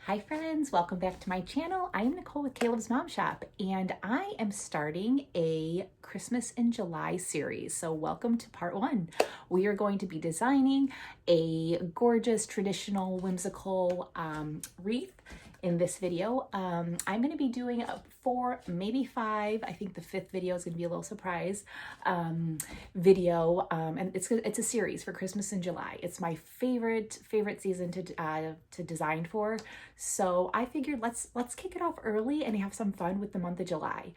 Hi friends, welcome back to my channel. I am Nicole with Caleb's Mom Shop and I am starting a Christmas in July series. So welcome to part one. We are going to be designing a gorgeous traditional whimsical wreath in this video. I'm going to be doing 4, maybe 5. I think the 5th video is going to be a little surprise video, and it's a series for Christmas in July. It's my favorite season to design for. So I figured let's kick it off early and have some fun with the month of July.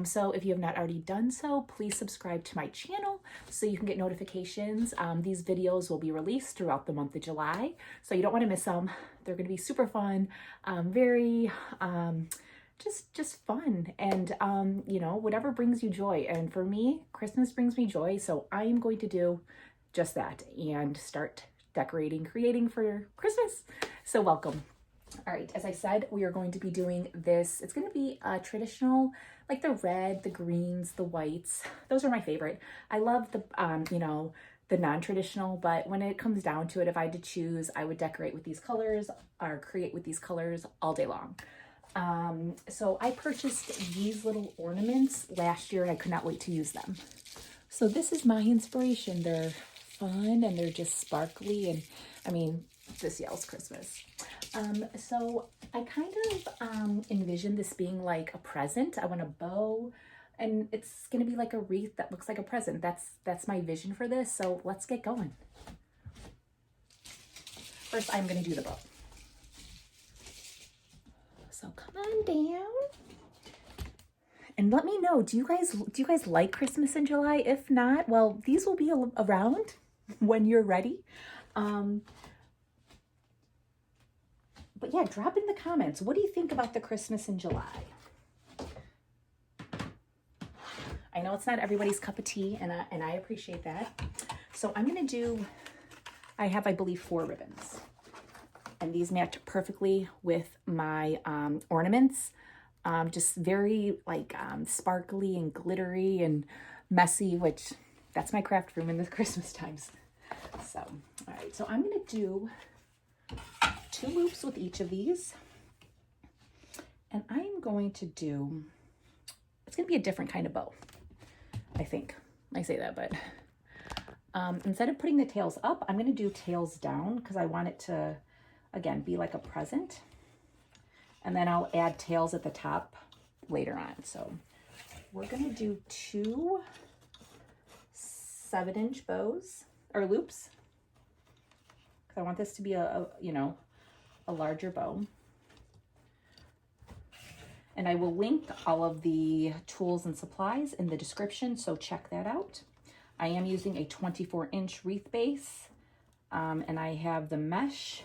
So if you have not already done so, please subscribe to my channel so you can get notifications. These videos will be released throughout the month of July, so you don't want to miss them. They're going to be super fun, very just fun, and you know, whatever brings you joy. And for me, Christmas brings me joy, so I am going to do just that and start decorating, creating for Christmas. So welcome. All right, as I said, we are going to be doing this. It's going to be traditional, like the red, the greens, the whites. Those are my favorite. I love the you know, the non-traditional, but when it comes down to it, if I had to choose, I would decorate with these colors or create with these colors all day long. So I purchased these little ornaments last year and I could not wait to use them. So this is my inspiration. They're fun and they're just sparkly, and I mean, this yells Christmas. So I kind of envision this being like a present. I want a bow, and it's gonna be like a wreath that looks like a present. That's my vision for this. So let's get going. First, I'm gonna do the bow. So come on down and let me know. Do you guys like Christmas in July? If not, well, these will be around when you're ready. But yeah, drop in the comments. What do you think about the Christmas in July? I know it's not everybody's cup of tea, and I appreciate that. So I'm gonna do, I have, I believe, 4 ribbons. And these match perfectly with my ornaments. Just very like sparkly and glittery and messy, which that's my craft room in the Christmas times. So, all right, so I'm gonna do 2 loops with each of these. And I'm going to do, it's gonna be a different kind of bow, I think. I say that, but instead of putting the tails up, I'm gonna do tails down because I want it to, again, be like a present. And then I'll add tails at the top later on. So we're gonna do 2 7-inch bows or loops, because I want this to be a you know, a larger bow. And I will link all of the tools and supplies in the description, so check that out. I am using a 24-inch wreath base, and I have the mesh,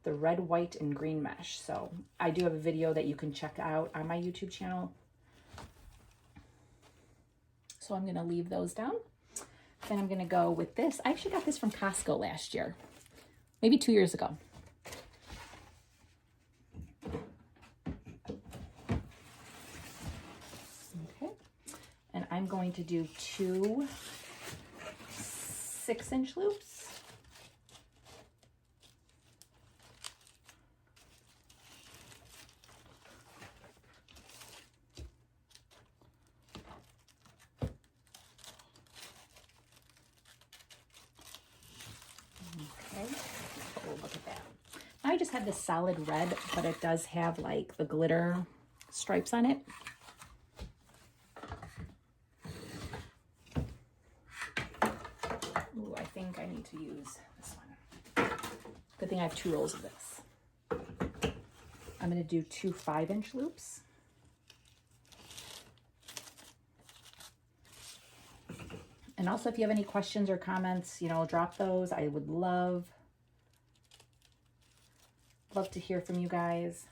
the red, white, and green mesh. So I do have a video that you can check out on my YouTube channel. So I'm gonna leave those down. Then I'm gonna go with this. I actually got this from Costco last year, maybe 2 years ago. Okay, and I'm going to do 2 6-inch loops. Look at that. I just have this solid red, but it does have like the glitter stripes on it. Ooh, I think I need to use this one. Good thing I have 2 rolls of this. I'm going to do 2 5-inch loops. And also, if you have any questions or comments, you know, drop those. I would love to hear from you guys.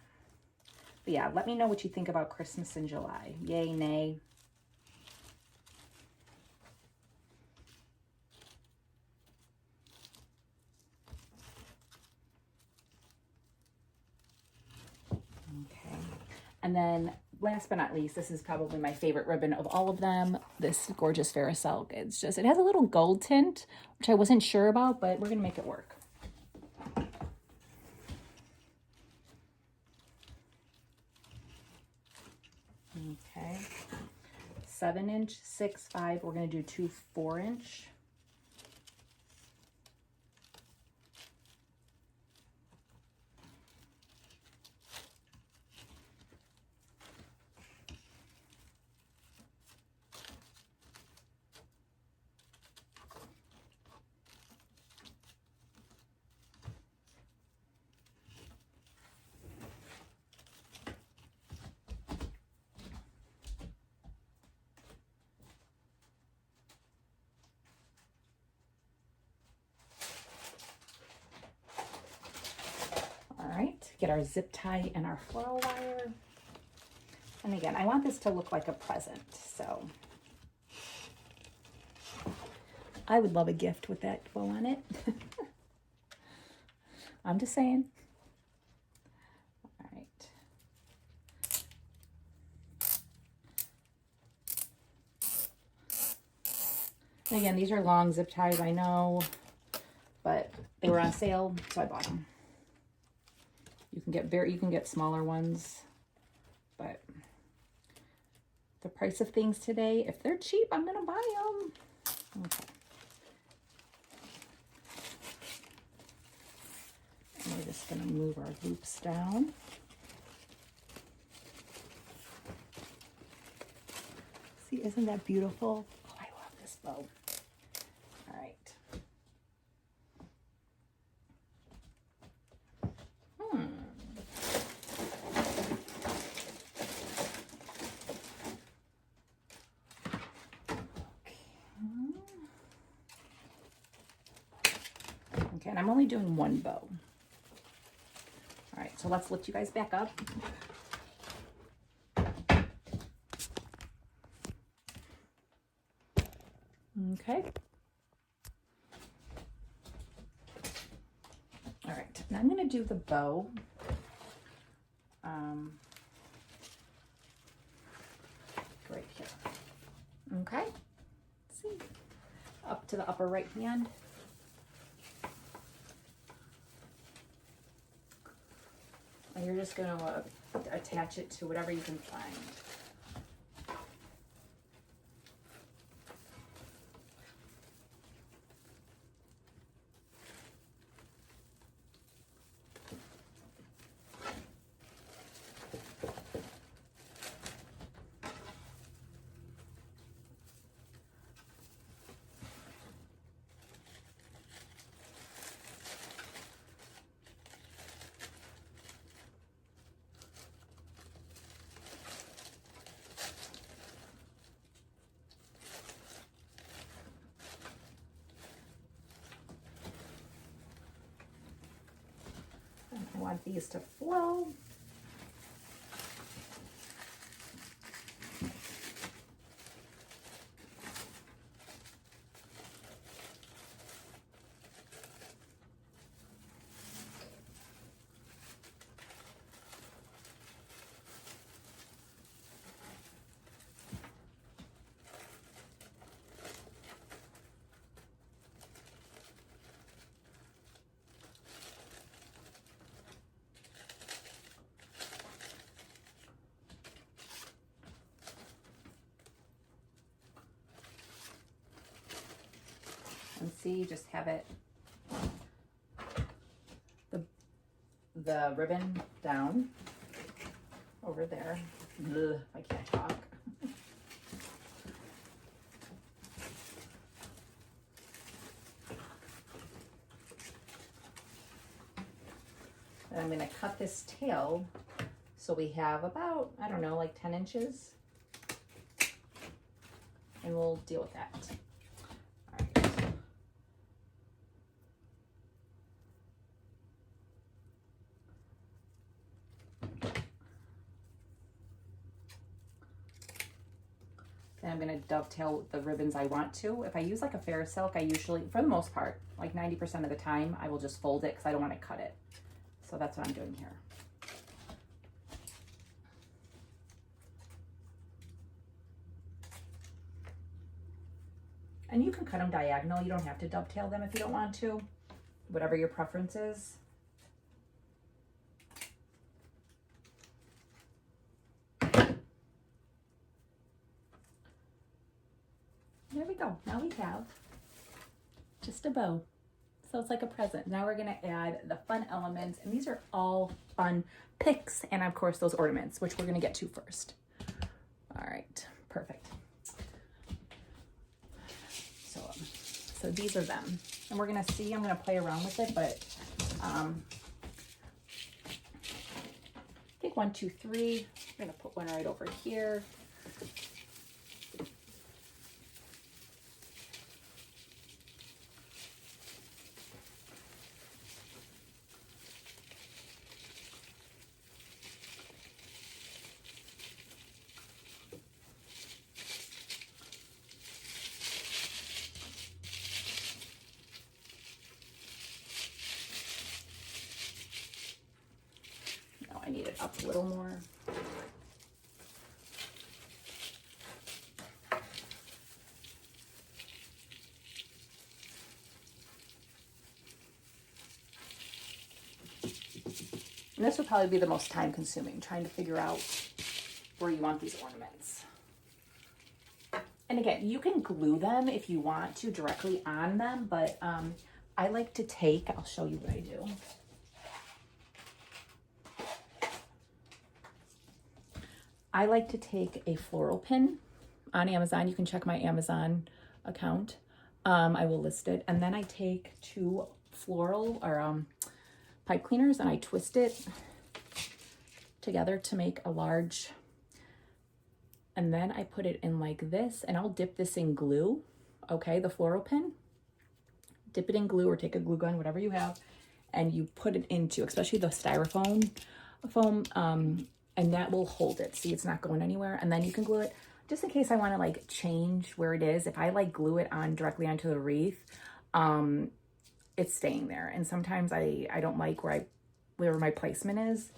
But yeah, let me know what you think about Christmas in July. Yay, nay. Okay. And then last but not least, this is probably my favorite ribbon of all of them, this gorgeous Ferris silk. It's just, it has a little gold tint, which I wasn't sure about, but we're gonna make it work. Okay. 7-inch, 6-5. We're going to do 2 4-inch. Get our zip tie and our floral wire. And again, I want this to look like a present, so I would love a gift with that bow on it. I'm just saying. All right. And again, these are long zip ties, I know, but they were on sale, so I bought them. You can get smaller ones, but the price of things today, if they're cheap, I'm gonna buy them. Okay. And we're just gonna move our loops down. See, isn't that beautiful? Oh, I love this bow. All right. Okay, and I'm only doing one bow. All right, so let's lift you guys back up. Okay. All right, now I'm going to do the bow. Right here. Okay. See, up to the upper right hand. And you're just going to attach it to whatever you can find. I want these to flow. And see, just have it, the ribbon down over there. Ugh, I can't talk. And I'm going to cut this tail so we have about, I don't know, like 10 inches. And we'll deal with that. And I'm going to dovetail the ribbons I want to. If I use like a fair silk, I usually, for the most part, like 90% of the time, I will just fold it because I don't want to cut it. So that's what I'm doing here. And you can cut them diagonal. You don't have to dovetail them if you don't want to, whatever your preference is. go. Now we have just a bow. So it's like a present. Now we're gonna add the fun elements, and these are all fun picks, and of course those ornaments, which we're gonna get to first. All right, perfect. So these are them, and we're gonna see. I'm gonna play around with it, but I think 1, 2, 3. I'm gonna put one right over here. No, I need it up a little more. And this would probably be the most time consuming, trying to figure out where you want these ornaments. And again, you can glue them if you want to directly on them, but I like to take, I'll show you what I do. I like to take a floral pin on Amazon. You can check my Amazon account. I will list it. And then I take 2 floral or pipe cleaners, and I twist it together to make a large, and then I put it in like this, and I'll dip this in glue. Okay, the floral pin, dip it in glue, or take a glue gun, whatever you have, and you put it into, especially the styrofoam foam, and that will hold it. See, it's not going anywhere. And then you can glue it just in case I want to like change where it is. If I like glue it on directly onto the wreath, it's staying there. And sometimes I don't like where my placement is.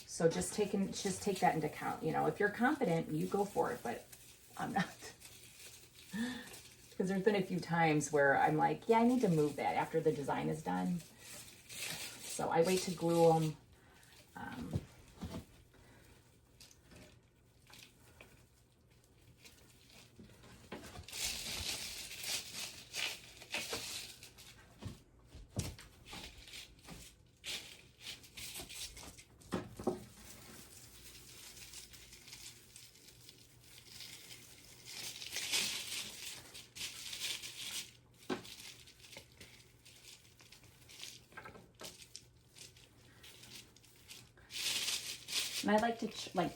So just take that into account. You know, if you're confident, you go for it, but I'm not. Because there's been a few times where I'm like, yeah, I need to move that after the design is done. So I wait to glue them. And I like to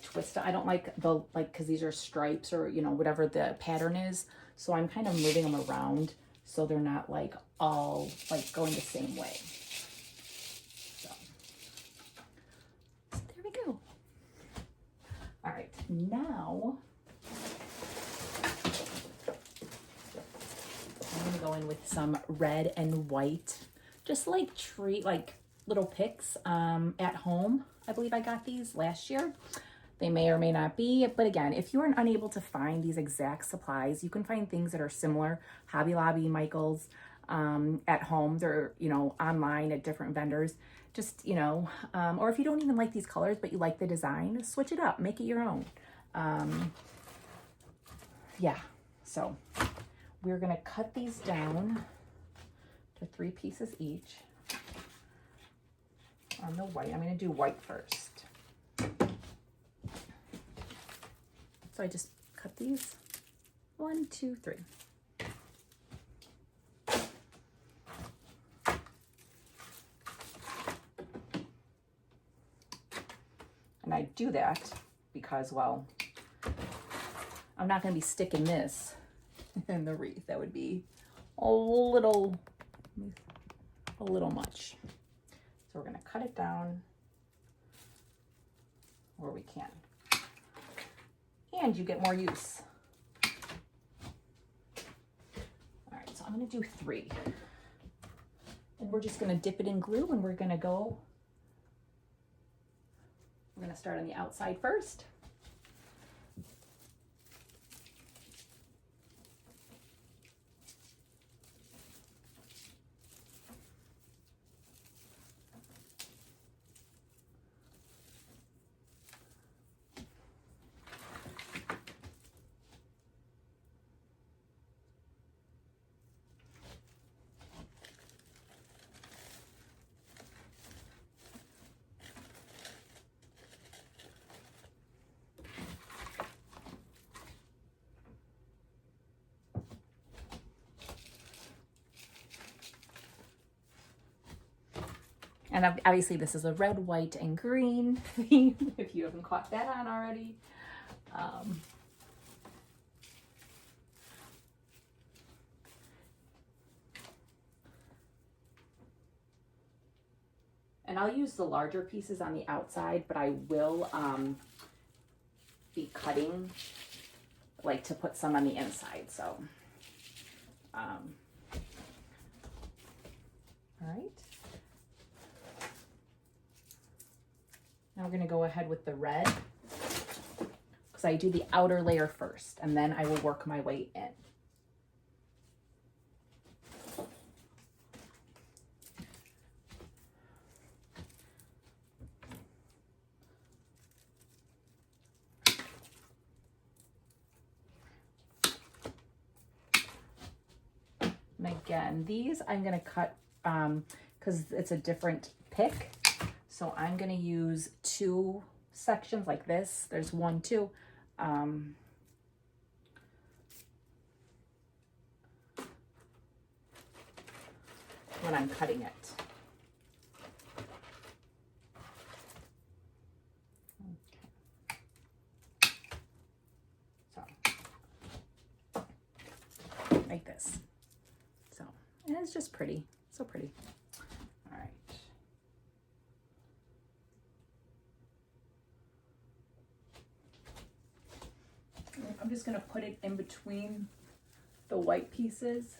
twist it. I don't like because these are stripes or, you know, whatever the pattern is. So I'm kind of moving them around so they're not like all like going the same way. So there we go. All right, now I'm gonna go in with some red and white, just like little picks at home. I believe I got these last year. They may or may not be, but again, if you're unable to find these exact supplies, you can find things that are similar, Hobby Lobby, Michael's, at home. They're, you know, online at different vendors. Just, you know, or if you don't even like these colors, but you like the design, switch it up, make it your own. Yeah, so we're gonna cut these down to 3 pieces each. On the white, I'm going to do white first. So I just cut these 1, 2, 3. And I do that because, well, I'm not going to be sticking this in the wreath. That would be a little much. So we're going to cut it down where we can. And you get more use. All right, so I'm going to do 3. And we're just going to dip it in glue, and we're going to start on the outside first. And obviously this is a red, white, and green theme, if you haven't caught that on already. And I'll use the larger pieces on the outside, but I will be cutting, like, to put some on the inside. So, all right. Now we're going to go ahead with the red, because I do the outer layer first, and then I will work my way in. And again, these I'm going to cut because it's a different pick. So I'm going to use 2 sections like this. There's 1, 2. When I'm cutting it. Okay. So, like this. So, and it's just pretty, so pretty. All right. I'm just going to put it in between the white pieces.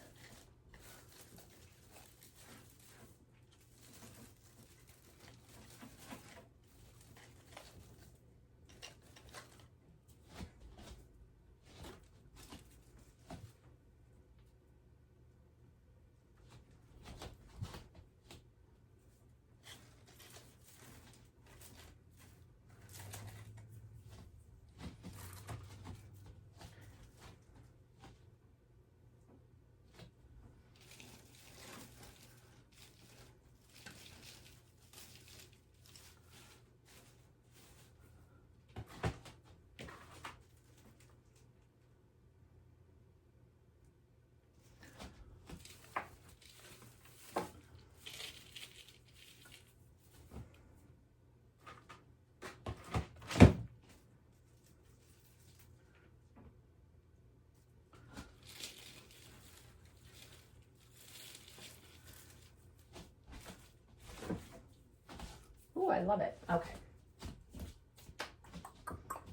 Oh, I love it. Okay.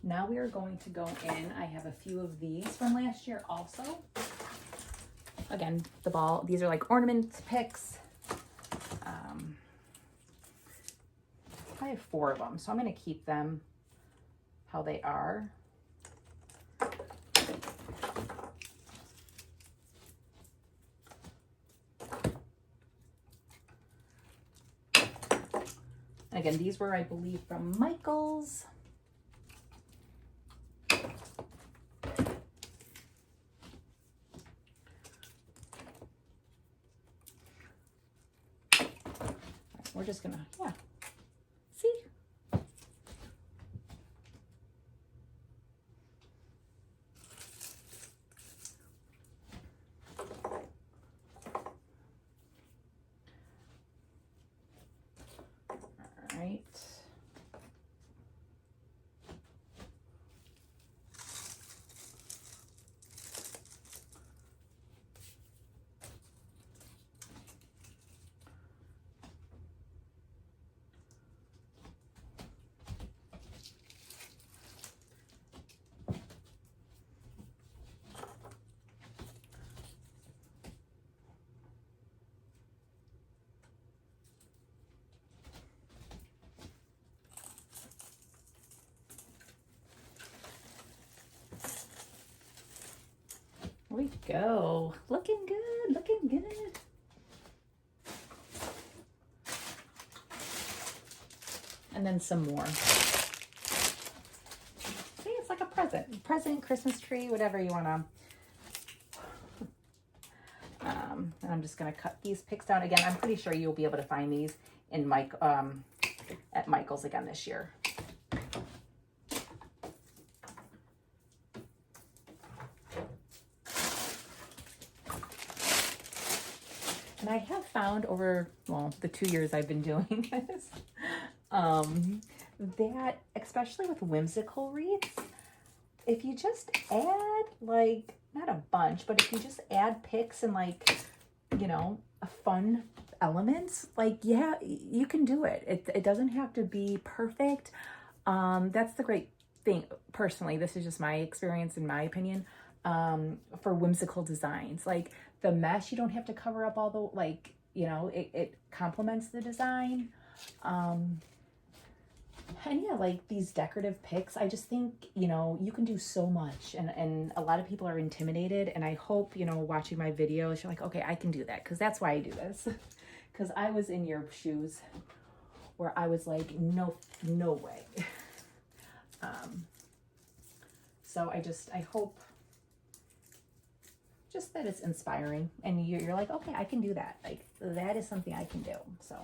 Now we are going to go in. I have a few of these from last year also. Again, these are like ornament picks. I have 4 of them, so I'm going to keep them how they are. Again, these were, I believe, from Michael's. We're just gonna, yeah. See? All right. There we go. Looking good, looking good. And then some more. See, it's like a present, Christmas tree, whatever you want to. And I'm just going to cut these picks down. Again, I'm pretty sure you'll be able to find these in at Michael's again this year. And I have found over, well, the 2 years I've been doing this, that especially with whimsical wreaths, if you just add like, not a bunch, but if you just add picks and like, you know, fun elements, like, yeah, you can do it. It doesn't have to be perfect. That's the great thing. Personally, this is just my experience, in my opinion, for whimsical designs. Like the mesh, you don't have to cover up all the, like, you know, it complements the design. And yeah, like these decorative picks, I just think, you know, you can do so much, and a lot of people are intimidated, and I hope, you know, watching my videos, you're like, okay, I can do that, because that's why I do this. Because I was in your shoes where I was like, no way. So I hope just that it's inspiring, and you're like, okay, I can do that. Like, that is something I can do, so.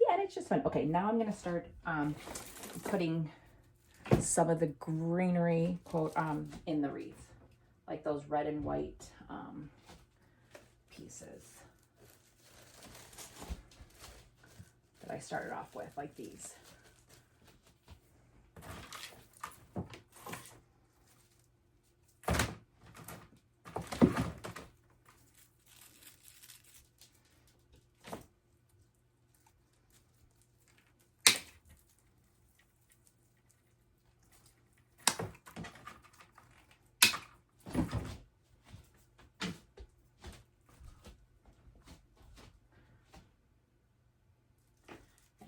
Yeah, and it's just fun. Okay, now I'm gonna start putting some of the greenery, quote, in the wreath, like those red and white pieces that I started off with, like these.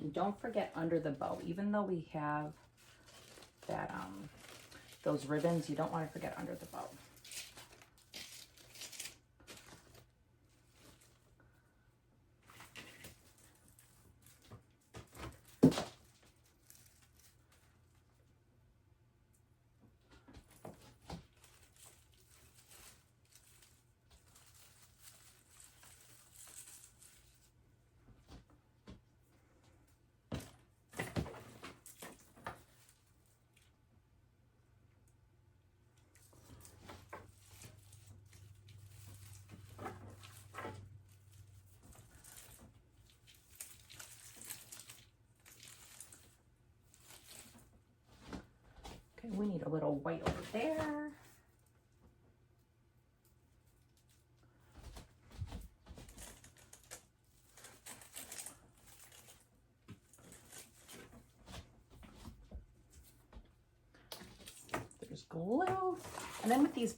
And don't forget under the bow, even though we have that those ribbons, you don't want to forget under the bow. Okay, we need a little white over there. There's glue. And then with these,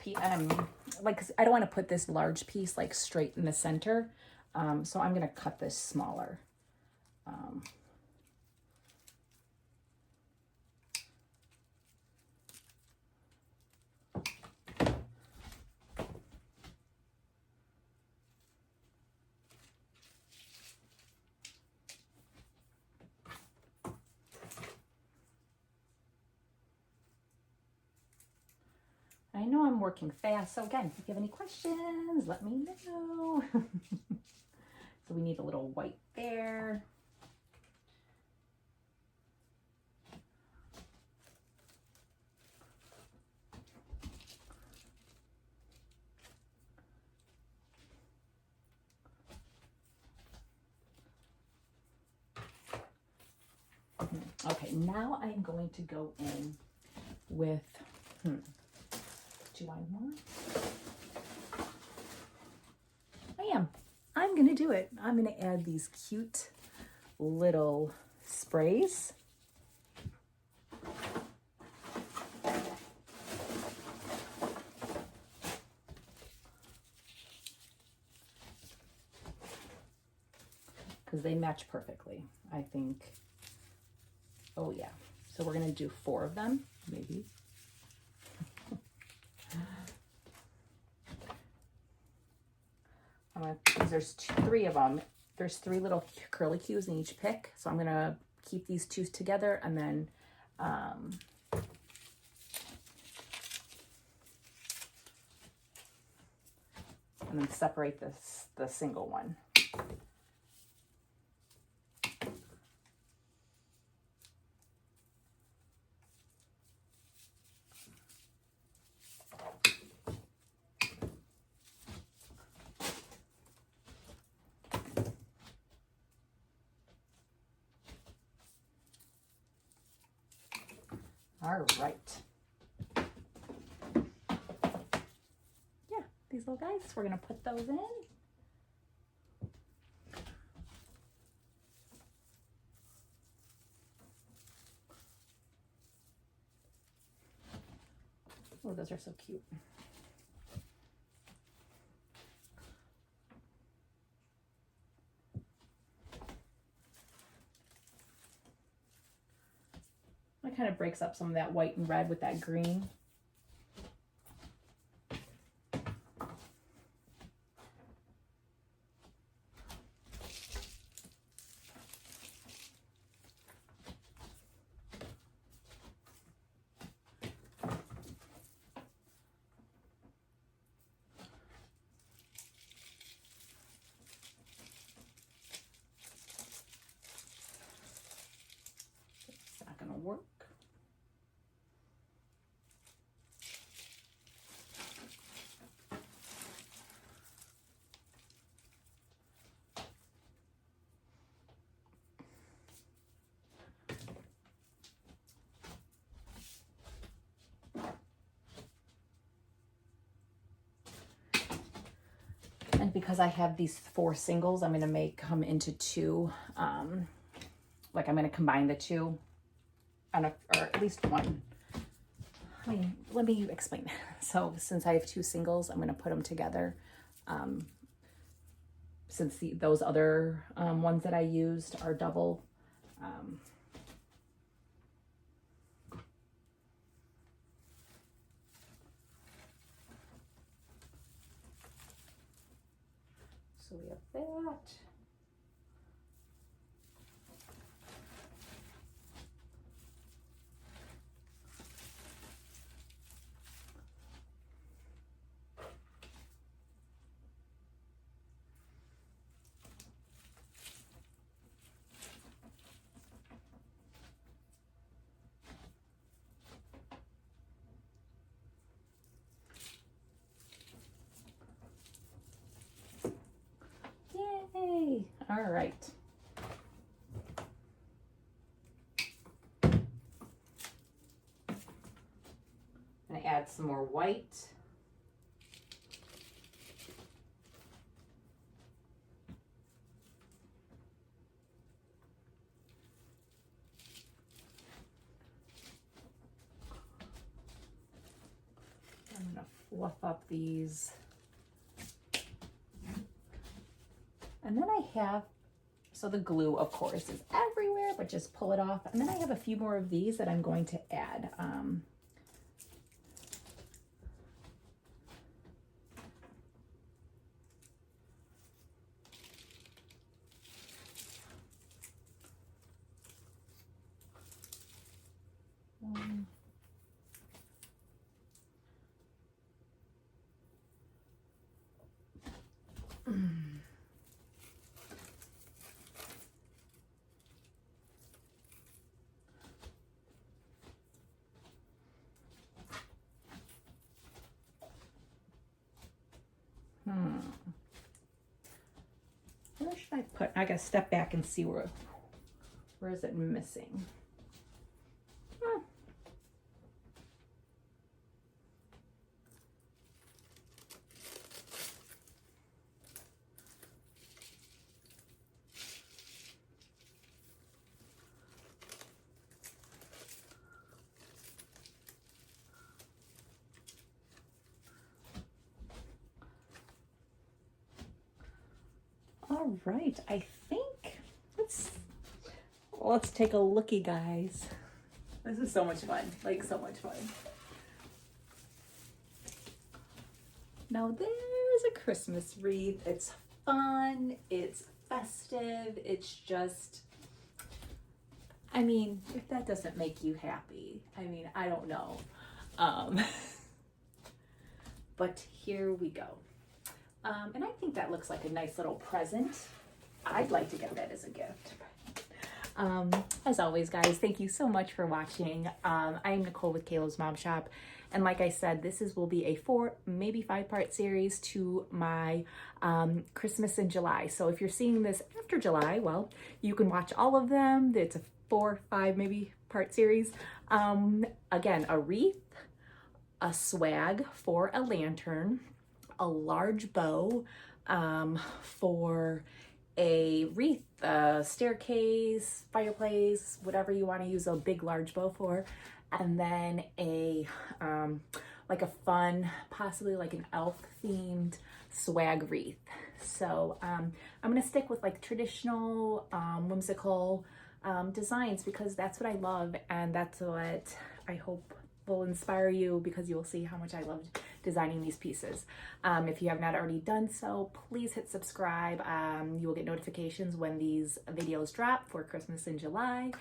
like, I don't want to put this large piece like straight in the center. So I'm going to cut this smaller. I know I'm working fast, so again, if you have any questions, let me know. So we need a little white there. Okay, now I'm going to go in with, do I want? I'm going to do it. I'm going to add these cute little sprays. Because they match perfectly, I think. Oh yeah. So we're going to do 4 of them, maybe. There's 3 of them. There's 3 little curly cues in each pick. So I'm going to keep these 2 together and then separate the single one. All right. Yeah, these little guys, we're going to put those in. Oh, those are so cute. It kind of breaks up some of that white and red with that green. It's not going to work. And because I have these 4 singles, I'm going to make them into 2. Like I'm going to combine the 2 on or at least 1. Let me explain. So since I have 2 singles, I'm going to put them together. Since those other ones that I used are double. So we have that. Yay! All right. I'm gonna add some more white. I'm gonna fluff up these. And then I have, so the glue, of course, is everywhere, but just pull it off. And then I have a few more of these that I'm going to add. Where should I put? I gotta step back and see where is it missing. All right, I think let's take a looky, guys. This is so much fun, like so much fun. Now there's a Christmas wreath. It's fun, it's festive, it's just, I mean, if that doesn't make you happy, I mean, I don't know. But here we go. And I think that looks like a nice little present. I'd like to get that as a gift. As always, guys, thank you so much for watching. I'm Nicole with Caleb's Mom Shop. And like I said, will be a 4, maybe 5-part series to my Christmas in July. So if you're seeing this after July, well, you can watch all of them. It's a 4, 5, maybe part series. Again, a wreath, a swag for a lantern, a large bow for a wreath, staircase, fireplace, whatever you want to use a big large bow for, and then a like a fun, possibly like an elf themed swag wreath. So I'm gonna stick with like traditional whimsical designs because that's what I love, and that's what I hope will inspire you, because you will see how much I love designing these pieces. If you have not already done so, please hit subscribe. You will get notifications when these videos drop for Christmas in July.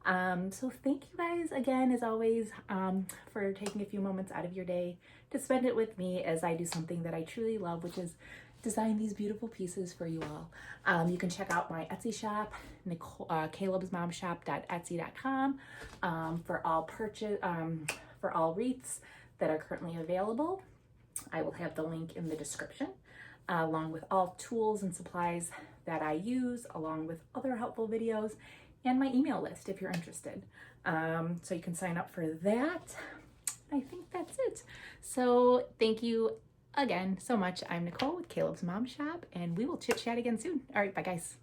So thank you guys again, as always, for taking a few moments out of your day to spend it with me as I do something that I truly love, which is design these beautiful pieces for you all. You can check out my Etsy shop, calebsmomshop.etsy.com, for all wreaths that are currently available. I will have the link in the description, along with all tools and supplies that I use, along with other helpful videos, and my email list if you're interested. So you can sign up for that. I think that's it. So thank you again so much. I'm Nicole with Caleb's Mom Shop, and we will chit chat again soon. All right, bye guys.